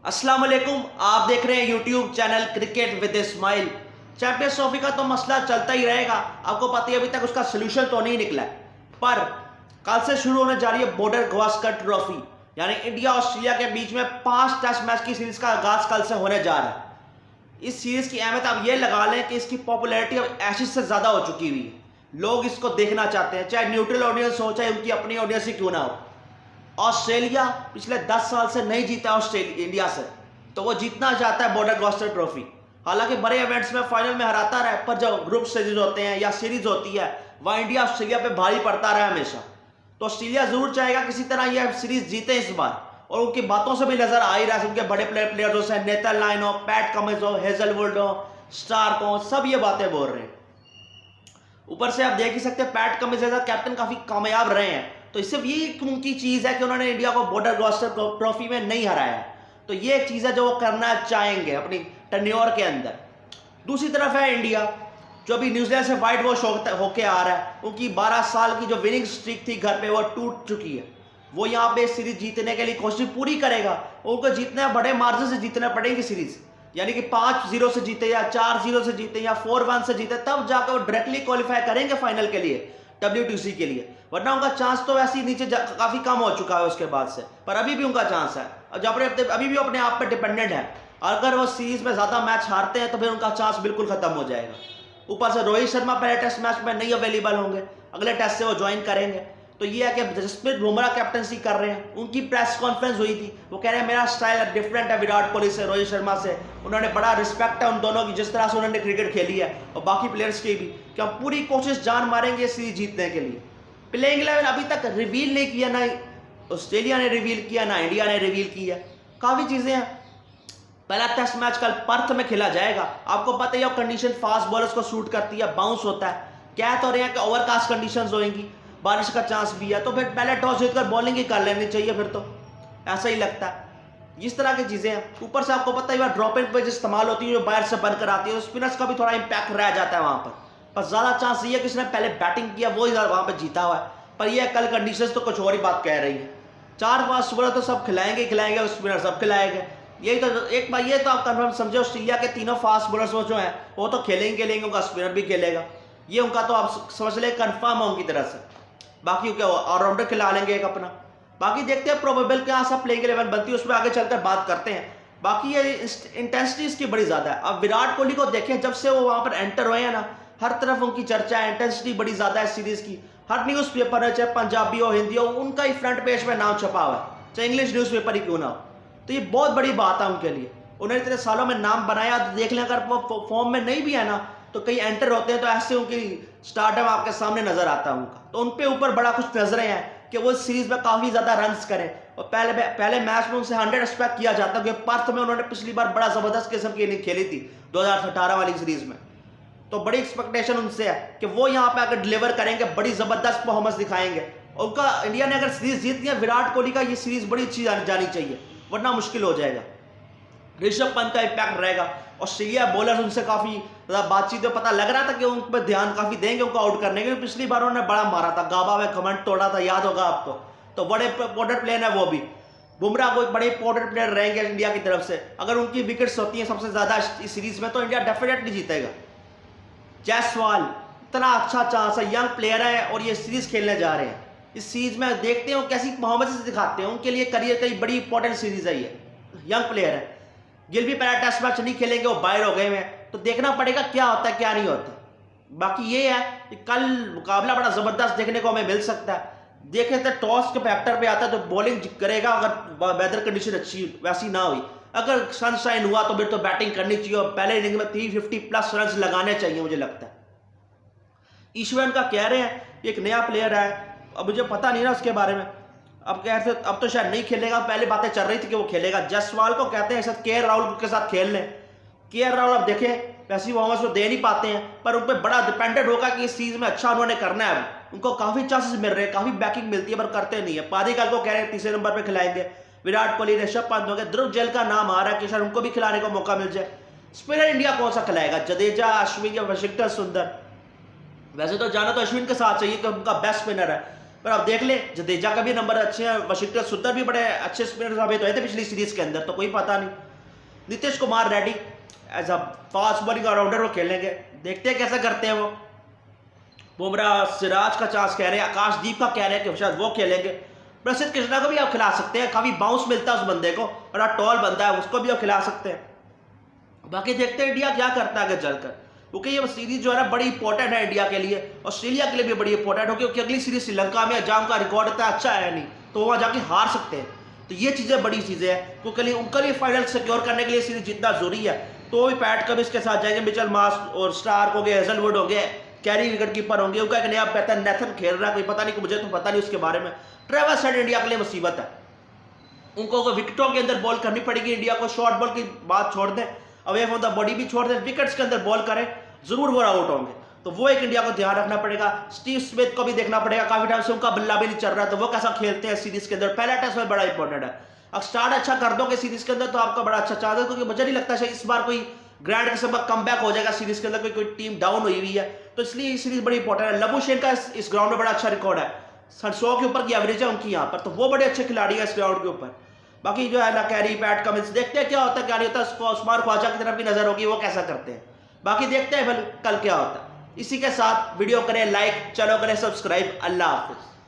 अस्सलाम वालेकुम। आप देख रहे हैं YouTube channel cricket with Ismail. Champions trophy का तो मसला चलता ही रहेगा, आपको पता ही अभी तक उसका सोल्यूशन तो नहीं निकला है। पर कल से शुरू होने जा रही है बॉर्डर गावस्कर ट्रॉफी, यानी इंडिया ऑस्ट्रेलिया के बीच में 5 टेस्ट मैच की सीरीज का आगाज कल से होने जा रहा है। इस सीरीज की अहमियत आप ये लगा लें कि इसकी पॉपुलैरिटी अब एशेज से ज्यादा हो चुकी हुई है। लोग इसको देखना चाहते हैं, चाहे न्यूट्रल ऑडियंस हो चाहे उनकी अपनी ऑडियंस ही क्यों ना हो। ऑस्ट्रेलिया पिछले 10 साल से नहीं जीता ऑस्ट्रेलिया इंडिया से, तो वो जीतना चाहता है बॉर्डर गावस्कर ट्रॉफी। हालांकि बड़े इवेंट्स में फाइनल में हराता रहा, पर जब ग्रुप स्टेजेस होते हैं या सीरीज होती है वह इंडिया ऑस्ट्रेलिया पे भारी पड़ता रहा हमेशा। तो ऑस्ट्रेलिया जरूर चाहेगा किसी तरह यह सीरीज जीते इस बार, और उनकी बातों से भी नजर आ ही रहा है। उनके बड़े प्लेयर्स हो, नेथन लायन हो, पैट कमिंस हो, हेजलवुड हो, स्टार्क हो, सब ये बातें बोल रहे हैं। ऊपर से आप देख ही सकते हैं पैट कमिंस एज कैप्टन काफी कामयाब रहे हैं, तो सिर्फ ये उनकी चीज है कि उन्होंने इंडिया को बॉर्डर गावस्कर ट्रॉफी में नहीं हराया। तो ये एक चीज है जो वो करना चाहेंगे अपनी टेन्योर के अंदर। दूसरी तरफ है इंडिया, जो अभी न्यूजीलैंड से वाइट वॉश होके आ रहा है। उनकी 12 साल की जो विनिंग स्ट्रीक थी घर पे वो टूट चुकी है। वो यहाँ पे सीरीज जीतने के लिए कोशिश पूरी करेगा। उनको जीतना बड़े मार्जिन से जीतना पड़ेगी सीरीज, यानी कि 5-0 से जीते या 4-0 से जीते या 4-1 से जीते, तब जाकर वो डायरेक्टली क्वालिफाई करेंगे फाइनल के लिए, WTC के लिए। वरना उनका चांस तो वैसे ही नीचे काफी कम हो चुका है उसके बाद से, पर अभी भी उनका चांस है। अभी भी अपने आप पे डिपेंडेंट है। अगर वो सीरीज में ज्यादा मैच हारते हैं तो फिर उनका चांस बिल्कुल खत्म हो जाएगा। ऊपर से रोहित शर्मा पहले टेस्ट मैच में नहीं अवेलेबल होंगे, अगले टेस्ट से वो ज्वाइन करेंगे। तो ये है कि जसप्रीत बुमराह कैप्टनसी कर रहे हैं। उनकी प्रेस कॉन्फ्रेंस हुई थी, वो कह रहे हैं मेरा स्टाइल डिफरेंट है विराट कोहली से, रोहित शर्मा से। उन्होंने बड़ा रिस्पेक्ट है उन दोनों की, जिस तरह से उन्होंने क्रिकेट खेली है, और बाकी प्लेयर्स की भी, कि हम पूरी कोशिश जान मारेंगे सीरीज जीतने के लिए। प्लेइंग 11 अभी तक रिवील नहीं किया, ना ऑस्ट्रेलिया ने रिवील किया ना इंडिया ने रिवील किया। काफी चीजें हैं। पहला टेस्ट मैच कल पर्थ में खेला जाएगा। आपको पता ही है कंडीशन फास्ट बॉलर्स को सूट करती है, बाउंस होता है। कह तो रहे हैं कि ओवरकास्ट कंडीशंस होंगी, बारिश का चांस भी है, तो फिर पहले टॉस जीतकर बॉलिंग ही कर लेनी चाहिए। फिर तो ऐसा ही लगता है। इस तरह की चीजें हैं। ऊपर से आपको पता ही ड्रॉप इन पेज इस्तेमाल होती है जो बाहर से बनकर आती है, स्पिनर्स का भी थोड़ा इंपैक्ट रह जाता है वहां पर ज्यादा चांस ये है कि इसने पहले बैटिंग किया वो ही वहां पर जीता हुआ है। पर यह कल कंडीशंस तो कुछ और ही बात कह रही है। 4 फास्ट बॉलर तो सब खिलाएंगे, स्पिनर सब खिलाएंगे। यही तो एक बार ये तो आप कंफर्म समझे, ऑस्ट्रेलिया के तीनों फास्ट बॉलर्स वो जो हैं वो तो खेलेंगे, उनका स्पिनर भी खेलेगा। ये उनका तो आप समझ ले कंफर्म है उनकी तरह से। बाकी क्या ऑलराउंडर खिला लेंगे एक अपना। बाकी देखते हैं प्रोबेबल क्या सब प्लेइंग 11 बनती है, उस पर आगे चलकर बात करते हैं। बाकी ये इंटेंसिटी इसकी बड़ी ज्यादा है। अब विराट कोहली को देखें, जब से वो वहां पर एंटर हुए हैं ना, हर तरफ उनकी चर्चा है। इंटेंसिटी बड़ी ज्यादा है सीरीज की। हर न्यूज पेपर है, चाहे पंजाबी हो हिंदी हो, उनका ही फ्रंट पेज में नाम छपा हुआ है, चाहे इंग्लिश न्यूज पेपर ही क्यों ना हो। तो ये बहुत बड़ी बात है उनके लिए। उन्होंने इतने सालों में नाम बनाया, तो देख लें अगर वो फॉर्म में नहीं भी है ना, तो कई एंटर होते हैं तो ऐसे उनकी स्टार्टअप आपके सामने नजर आता है उनका। तो उनपे ऊपर बड़ा कुछ नजरें हैं कि वो सीरीज में काफी ज्यादा रन्स करें। और पहले मैच में उनसे 100 एक्सपेक्ट किया जाता है, क्योंकि पर्थ में उन्होंने पिछली बार बड़ा जबरदस्त किस्म की इनिंग खेली थी 2018 वाली सीरीज में। तो बड़ी एक्सपेक्टेशन उनसे है कि वो यहाँ पे आकर डिलीवर करेंगे, बड़ी जबरदस्त परफॉर्मेंस दिखाएंगे। उनका इंडिया ने अगर सीरीज जीत लिया, विराट कोहली का ये सीरीज बड़ी अच्छी जानी चाहिए, वरना मुश्किल हो जाएगा। ऋषभ पंत का इंपैक्ट रहेगा। ऑस्ट्रेलिया बॉलर्स उनसे काफी बातचीत में पता लग रहा था कि उन पर ध्यान काफी देंगे उनको आउट करने के। पिछली बार उन्होंने बड़ा मारा था, गाबा में कमेंट तोड़ा था, याद होगा आपको। तो बड़े इंपॉर्टेंट प्लेयर है वो भी। बुमराह को एक बड़े इंपॉर्टेंट प्लेयर रहेंगे इंडिया की तरफ से। अगर उनकी विकेट्स होती हैं सबसे ज्यादा इस सीरीज में, तो इंडिया डेफिनेटली जीतेगा। जायसवाल इतना अच्छा चांस है, यंग प्लेयर है और ये सीरीज खेलने जा रहे हैं। इस सीरीज में देखते हैं वो कैसी परफॉर्मेंस दिखाते हैं। उनके लिए करियर की बड़ी इंपॉर्टेंट सीरीज है ये। यंग प्लेयर है। गिल भी पहला टेस्ट मैच नहीं खेलेंगे, वो बाहर हो गए हैं, तो देखना पड़ेगा क्या होता है क्या नहीं होता। बाकी ये है कि कल मुकाबला बड़ा जबरदस्त देखने को हमें मिल सकता है। देखें तो टॉस के फैक्टर पे आता है तो बॉलिंग करेगा, अगर वेदर कंडीशन अच्छी वैसी ना हुई। अगर सनशाइन हुआ तो फिर तो बैटिंग करनी चाहिए और पहले इनिंग में 350+ रन लगाने चाहिए मुझे लगता है। ईश्वरन का कह रहे हैं एक नया प्लेयर है, अब मुझे पता नहीं ना उसके बारे में। अब कहते अब तो शायद नहीं खेलेगा, पहले बातें चल रही थी कि वो खेलेगा। जायसवाल को कहते हैं साथ के राहुल के साथ खेल लें। के राहुल अब देखें वैसी परफॉर्मेंस वो दे नहीं पाते हैं, पर उन पर बड़ा डिपेंडेंट होगा कि इस चीज में अच्छा उन्होंने करना है। उनको काफी चांसेस मिल रहे हैं, काफी बैकिंग मिलती है, पर करते नहीं है। पारीकल को कह रहे हैं तीसरे नंबर पर खिलाएंगे। विराट कोहली, ऋषभ पंत हो गए, ध्रुव जैल का नाम आ रहा है कि शायद उनको भी खिलाने का मौका मिल जाए। स्पिनर इंडिया कौन सा खिलाएगा? जडेजा, अश्विन या वाशिंगटन सुंदर? वैसे तो जाना तो अश्विन के साथ चाहिए कि उनका बेस्ट स्पिनर है, पर आप देख ले, जडेजा का भी नंबर अच्छे हैं, वाशिंगटन सुंदर भी बड़े अच्छे स्पिनर साबित हुए थे पिछली सीरीज के अंदर, तो कोई पता नहीं। Nitish Kumar Reddy as a fast bowling all rounder वो खेलेंगे, देखते हैं कैसा करते हैं वो। बुमराह, सिराज का चांस कह रहे हैं, आकाशदीप का कह रहे हैं कि शायद वो खेलेंगे। प्रसिद्ध कृष्णा को भी आप खिला सकते हैं, काफी बाउंस मिलता है उस बंदे को, बड़ा टॉल बंदा है, उसको भी आप खिला सकते हैं। बाकी देखते हैं इंडिया क्या करता है आगे चलकर, क्योंकि ये सीरीज जो है ना बड़ी इंपॉर्टेंट है इंडिया के लिए, ऑस्ट्रेलिया के लिए भी बड़ी इंपॉर्टेंट हो, क्योंकि अगली सीरीज श्रीलंका में जाम का रिकॉर्ड इतना अच्छा है नहीं, तो वहां जाके हार सकते हैं। तो ये चीजें बड़ी चीजें हैं, क्योंकि उनके लिए फाइनल सिक्योर करने के लिए सीरीज जितना जरूरी है। तो भी पैट कमिंस के साथ जाएंगे, मिचेल मार्श और स्टार्क हो गए, हेजलवुड हो गए, कैरी विकेट कीपर होंगे, उनका एक नया पैटर्न नेथन खेल रहा है, कोई पता नहीं, मुझे तो पता नहीं उसके बारे में। ट्रेविस हेड इंडिया के लिए मुसीबत है, उनको विकेटों के अंदर बॉल करनी पड़ेगी इंडिया को, शॉर्ट बॉल की बात छोड़ दें, अवे फ्रॉम द बॉडी भी छोड़ दें, विकेट्स के अंदर बॉल करें, जरूर वो आउट होंगे। तो वो एक इंडिया को ध्यान रखना पड़ेगा। स्टीव स्मिथ को भी देखना पड़ेगा, काफी टाइम से उनका बल्ला भी नहीं चल रहा, तो वो कैसा खेलते हैं सीरीज के अंदर, पहला टेस्ट में बड़ा इंपॉर्टेंट है। अब स्टार्ट अच्छा कर दोगे सीरीज के अंदर तो आपका बड़ा अच्छा चांस है, क्योंकि मुझे नहीं लगता है इस बार कोई ग्रैंड किस्म का कमबैक हो जाएगा सीरीज के अंदर, कोई टीम डाउन हुई हुई है, तो इसलिए ये सीरीज बड़ी इंपॉर्टेंट है। लबुशेन का इस ग्राउंड में बड़ा अच्छा रिकॉर्ड है, 100 के ऊपर की एवरेज है उनकी यहाँ पर, तो वो बड़े अच्छे खिलाड़ी है इस ग्राउंड के ऊपर। बाकी जो है ना कैरी, पैट कमिंस, देखते हैं क्या होता है क्या नहीं होता, उस्मान ख्वाजा की तरफ भी नजर होगी वो कैसा करते हैं, बाकी देखते हैं कल क्या होता है। इसी के साथ वीडियो करें लाइक, चैनल करें सब्सक्राइब। अल्लाह हाफिज।